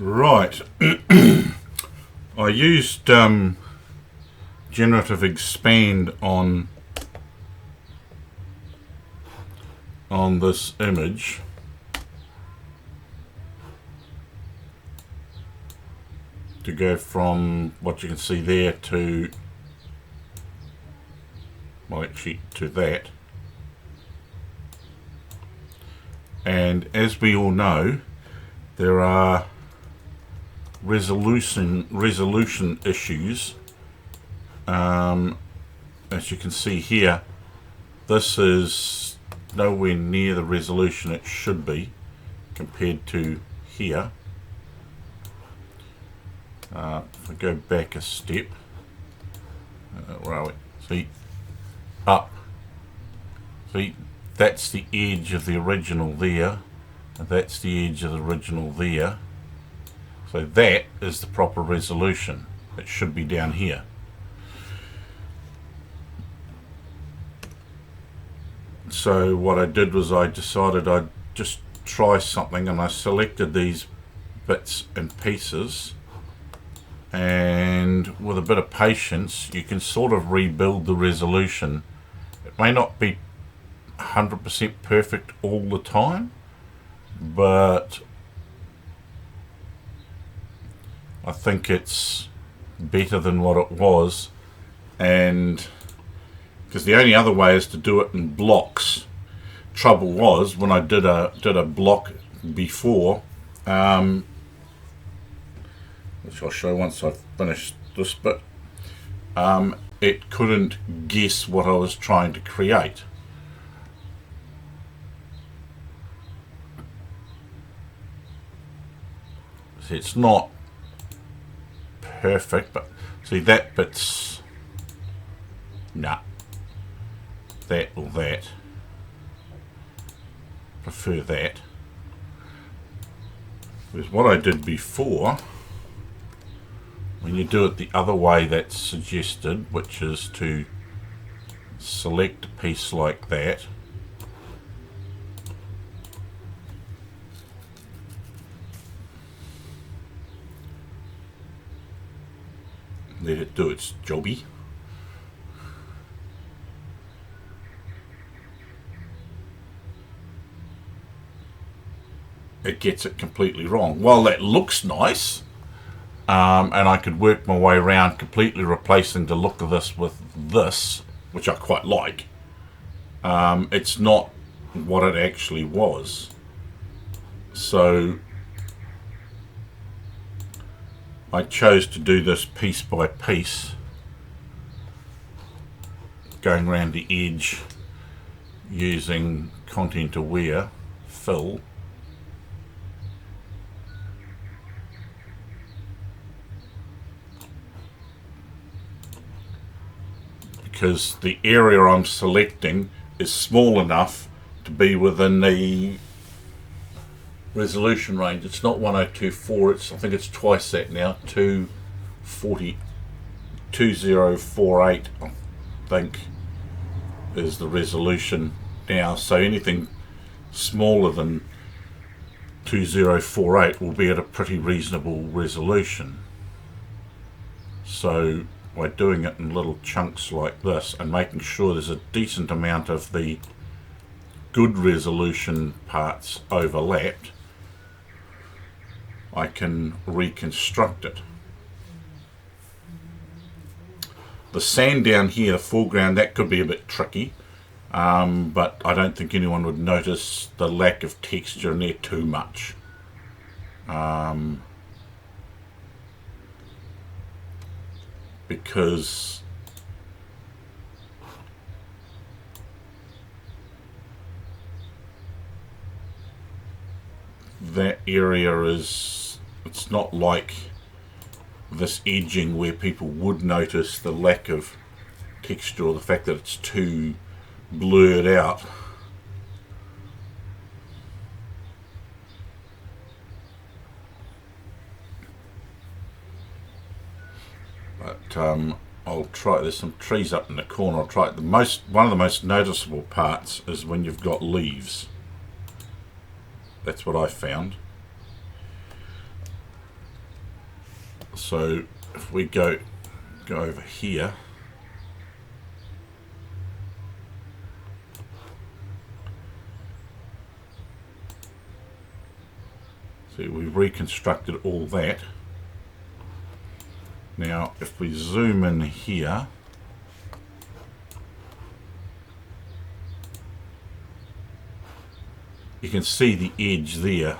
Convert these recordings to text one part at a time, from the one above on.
Right. I used Generative Expand on this image to go from what you can see there to, well, actually to that. And as we all know, there are resolution issues. As you can see here, this is nowhere near the resolution it should be compared to here. If I go back a step, where are we? See, up. See, that's the edge of the original there, and that's the edge of the original there. So that is the proper resolution. It should be down here. So what I did was I decided I'd just try something, and I selected these bits and pieces, and with a bit of patience you can sort of rebuild the resolution. It may not be 100% perfect all the time, but I think it's better than what it was. And because the only other way is to do it in blocks. Trouble was, when I did a block before, which I'll show once I've finished this bit, it couldn't guess what I was trying to create. See, it's not perfect, but see that bit's nah. That or that. Prefer that. Because what I did before, when you do it the other way that's suggested, which is to select a piece like that, let it do its jobby. It gets it completely wrong. While that looks nice, and I could work my way around completely replacing the look of this with this, which I quite like, it's not what it actually was. So I chose to do this piece by piece, going around the edge using Content Aware fill. Because the area I'm selecting is small enough to be within the resolution range. It's not 1024, I think it's twice that now, 2048 I think is the resolution now. So anything smaller than 2048 will be at a pretty reasonable resolution. So by doing it in little chunks like this and making sure there's a decent amount of the good resolution parts overlapped, I can reconstruct it. The sand down here, the foreground, that could be a bit tricky, but I don't think anyone would notice the lack of texture in there too much. Because that area is, it's not like this edging where people would notice the lack of texture or the fact that it's too blurred out. But I'll try, there's some trees up in the corner, I'll try it. One of the most noticeable parts is when you've got leaves. That's what I found. So if we go over here, see, we've reconstructed all that. Now if we zoom in here, you can see the edge there.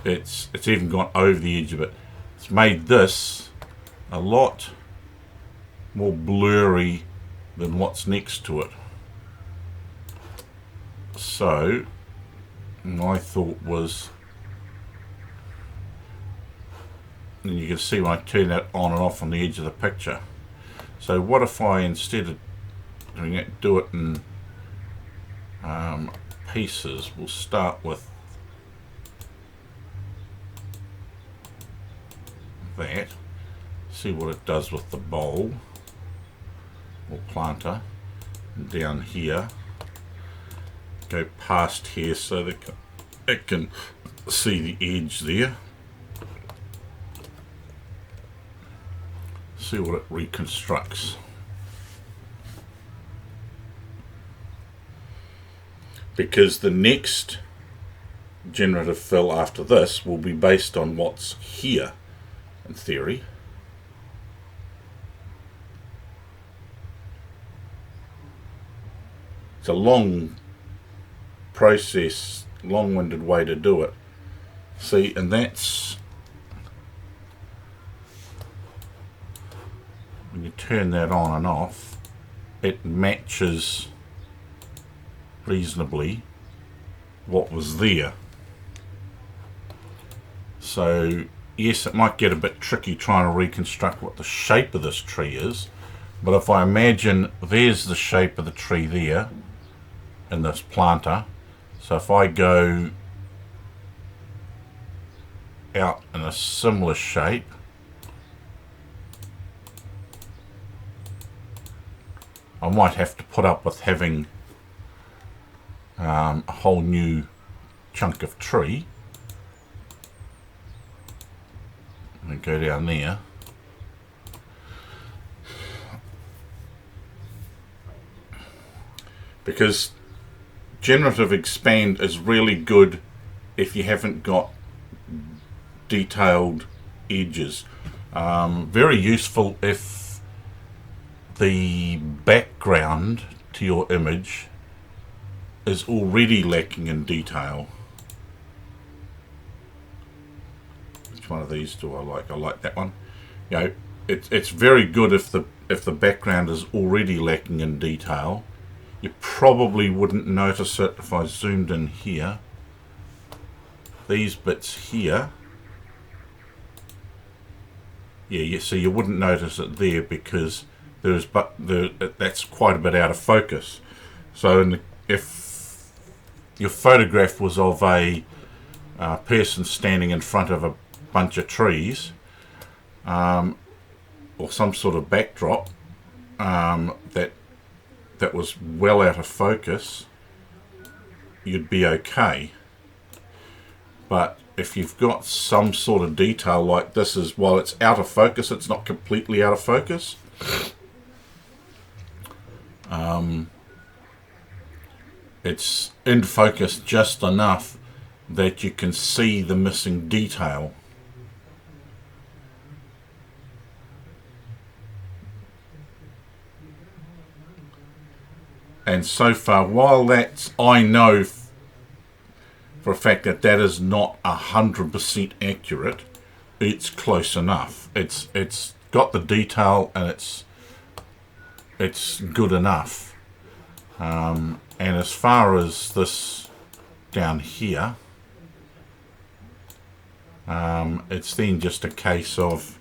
It's even gone over the edge of it. It's made this a lot more blurry than what's next to it. So my thought was, and you can see when I turn that on and off on the edge of the picture. So what if I, instead of doing it, do it in pieces? We'll start with that, see what it does with the bowl or planter, and down here, go past here so that it can see the edge there, see what it reconstructs. Because the next generative fill after this will be based on what's here, in theory. It's a long process, long-winded way to do it. See, and that's, when you turn that on and off, it matches reasonably what was there. So yes, it might get a bit tricky trying to reconstruct what the shape of this tree is, but if I imagine there's the shape of the tree there in this planter, so if I go out in a similar shape, I might have to put up with having a whole new chunk of tree. And go down there. Because generative expand is really good if you haven't got detailed edges. Very useful if the background to your image is already lacking in detail. Which one of these do I like? I like that one. You know, it's very good if the background is already lacking in detail. You probably wouldn't notice it if I zoomed in here. These bits here, yeah, you see, you wouldn't notice it there because that's quite a bit out of focus. So if your photograph was of a person standing in front of a bunch of trees, or some sort of backdrop that was well out of focus, you'd be okay. But if you've got some sort of detail like this, is while it's out of focus, it's not completely out of focus. It's in focus just enough that you can see the missing detail. And so far, while that's, I know for a fact that that is not 100% accurate, it's close enough. It's got the detail and it's good enough. And as far as this down here, it's then just a case of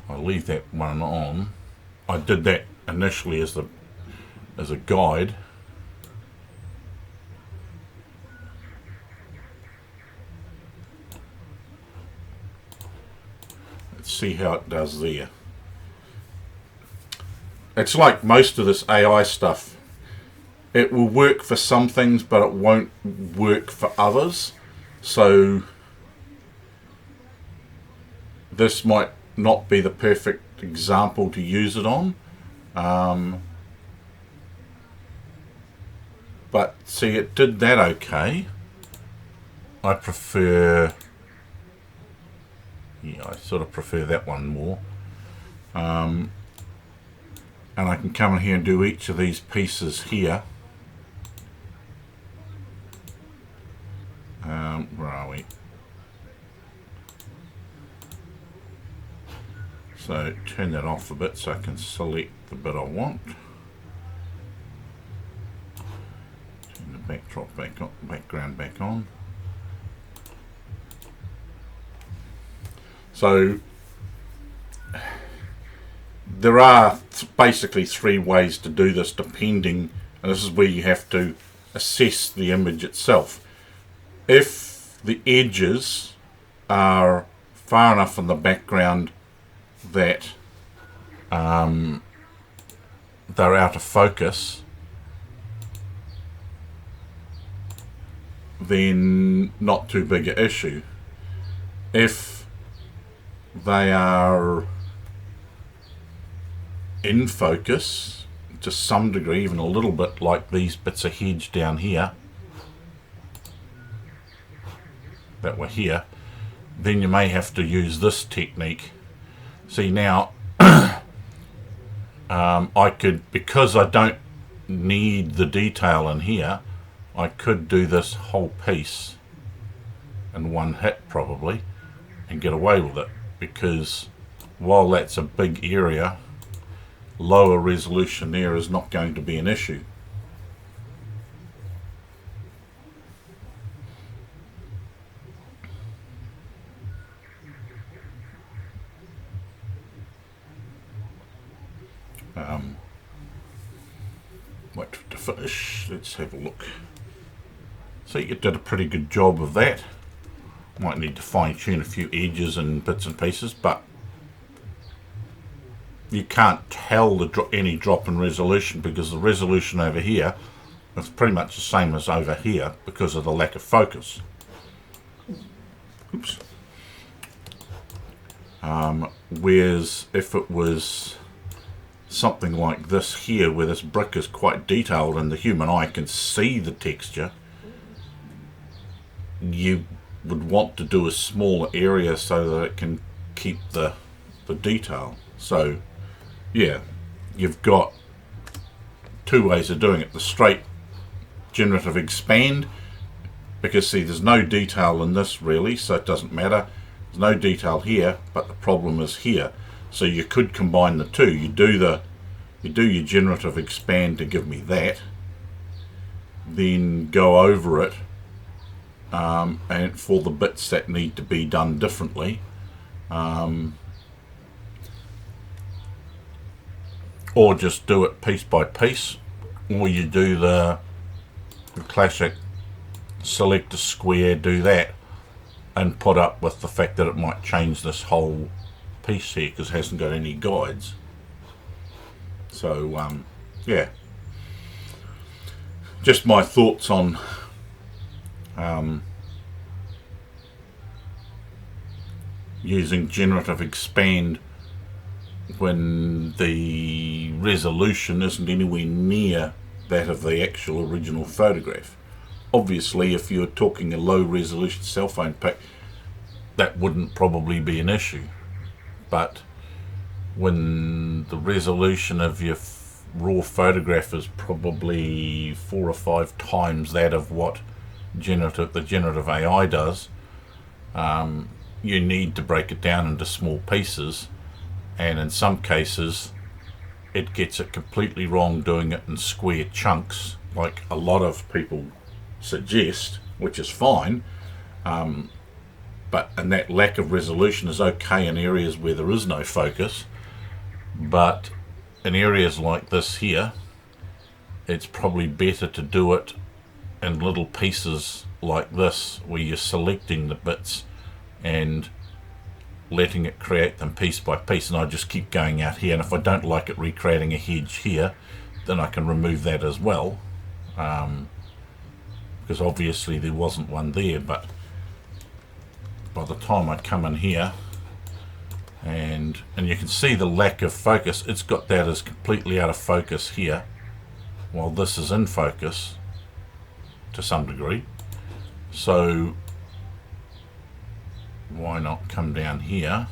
I'll leave that one on. I did that initially as a guide. Let's see how it does there. It's like most of this AI stuff. it will work for some things, but it won't work for others. So this might not be the perfect example to use it on. But see, it did that okay. I prefer, I sort of prefer that one more. And I can come in here and do each of these pieces here. Where are we? So turn that off a bit so I can select the bit I want. Turn the backdrop back on, background back on. So there are basically three ways to do this, depending, and this is where you have to assess the image itself. If the edges are far enough in the background that they're out of focus, then not too big an issue. If they are in focus to some degree, even a little bit, like these bits of hedge down here that were here, then you may have to use this technique. See now, I could, because I don't need the detail in here, I could do this whole piece in one hit probably and get away with it, because while that's a big area, lower resolution there is not going to be an issue. Wait to finish. Let's have a look. See, it did a pretty good job of that. Might need to fine tune a few edges and bits and pieces, but you can't tell any drop in resolution, because the resolution over here is pretty much the same as over here because of the lack of focus. Oops. Whereas if it was something like this here, where this brick is quite detailed and the human eye can see the texture, you would want to do a smaller area so that it can keep the detail. So yeah, you've got two ways of doing it. The straight generative expand, because see, there's no detail in this really, so it doesn't matter. There's no detail here, but the problem is here. So you could combine the two. You do your generative expand to give me that, then go over it, and for the bits that need to be done differently, or just do it piece by piece, or you do the classic select a square, do that, and put up with the fact that it might change this whole piece here because it hasn't got any guides. So yeah, just my thoughts on using generative expand when the resolution isn't anywhere near that of the actual original photograph. Obviously, if you're talking a low resolution cell phone pic, that wouldn't probably be an issue. But when the resolution of your raw photograph is probably 4 or 5 times that of what the generative AI does, you need to break it down into small pieces, and in some cases it gets it completely wrong doing it in square chunks like a lot of people suggest, which is fine, but and that lack of resolution is okay in areas where there is no focus, but in areas like this here it's probably better to do it in little pieces like this, where you're selecting the bits and letting it create them piece by piece. And I just keep going out here, and if I don't like it recreating a hedge here, then I can remove that as well. because obviously there wasn't one there, but by the time I come in here, and you can see the lack of focus, it's got that as completely out of focus here, while this is in focus to some degree. So why not come down here?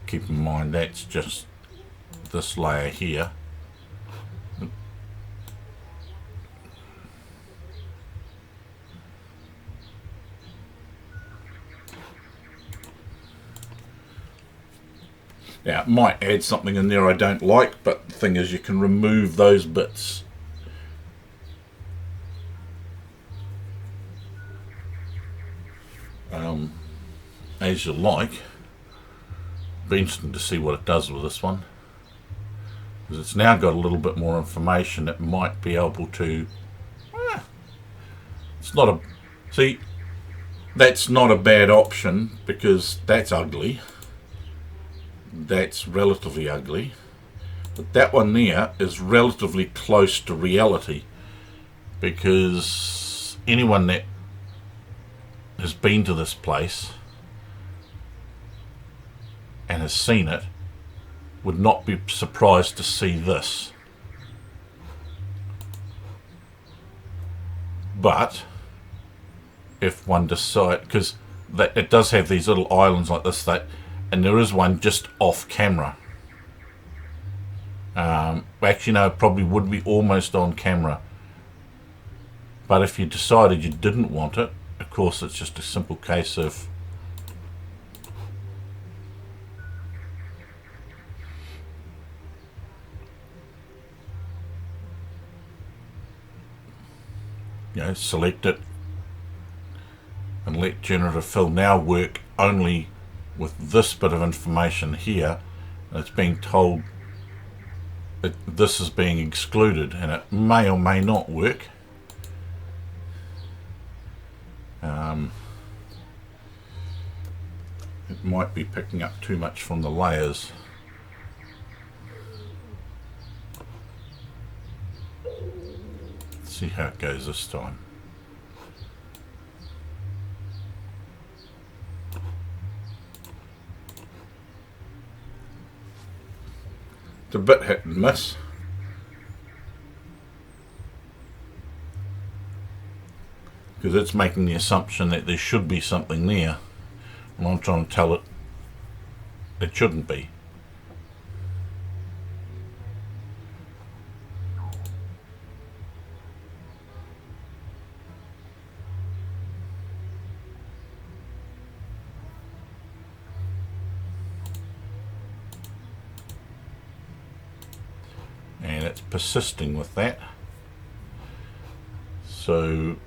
Keep in mind that's just this layer here. Now it might add something in there I don't like, but the thing is you can remove those bits. As you like. Be interesting to see what it does with this one, because it's now got a little bit more information. It might be able to it's not a, see, that's not a bad option, because that's ugly, that's relatively ugly, but that one there is relatively close to reality, because anyone that has been to this place and has seen it would not be surprised to see this. But if one decides, because it does have these little islands like this, and there is one just off camera. Actually no, it probably would be almost on camera, but if you decided you didn't want it, of course it's just a simple case of select it and let generative fill now work only with this bit of information here. It's being told that this is being excluded, and it may or may not work. It might be picking up too much from the layers. Let's see how it goes this time. It's a bit hit and miss. Because it's making the assumption that there should be something there, and I'm trying to tell it it shouldn't be. And it's persisting with that. So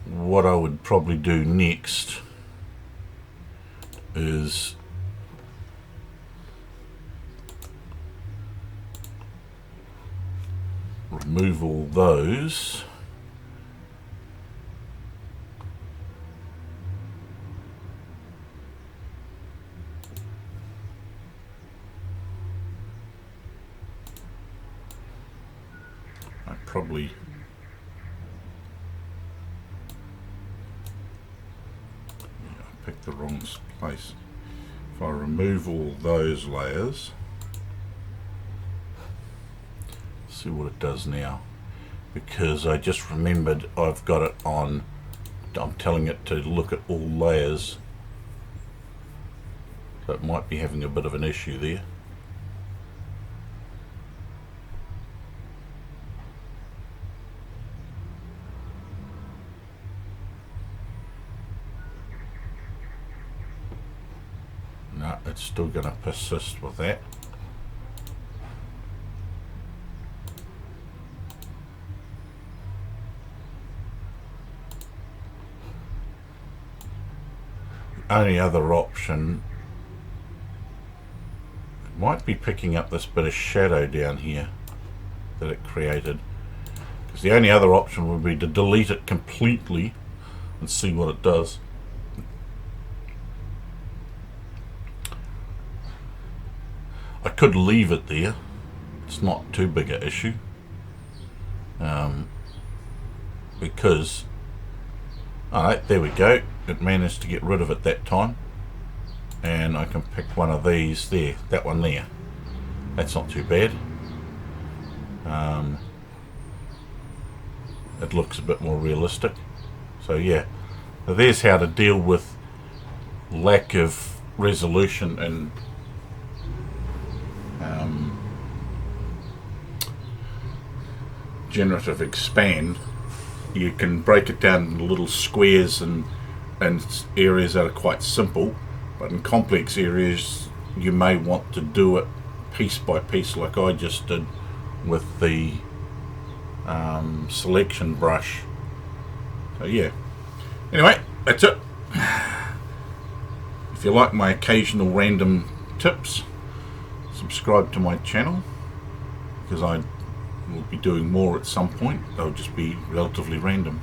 what I would probably do next is remove all those. I probably picked the wrong place. If I remove all those layers, see what it does now, because I just remembered I've got it on, I'm telling it to look at all layers, so it might be having a bit of an issue there. No, it's still going to persist with that. The only other option might be picking up this bit of shadow down here that it created, because the only other option would be to delete it completely and see what it does. could leave it there. It's not too big an issue, because alright, there we go, it managed to get rid of it that time, and I can pick one of these there, that one there. That's not too bad. It looks a bit more realistic. So yeah, so there's how to deal with lack of resolution and generative expand. You can break it down into little squares and areas that are quite simple, but in complex areas you may want to do it piece by piece, like I just did with the selection brush. So yeah, anyway, that's it. If you like my occasional random tips, subscribe to my channel, because I will be doing more at some point. They'll just be relatively random.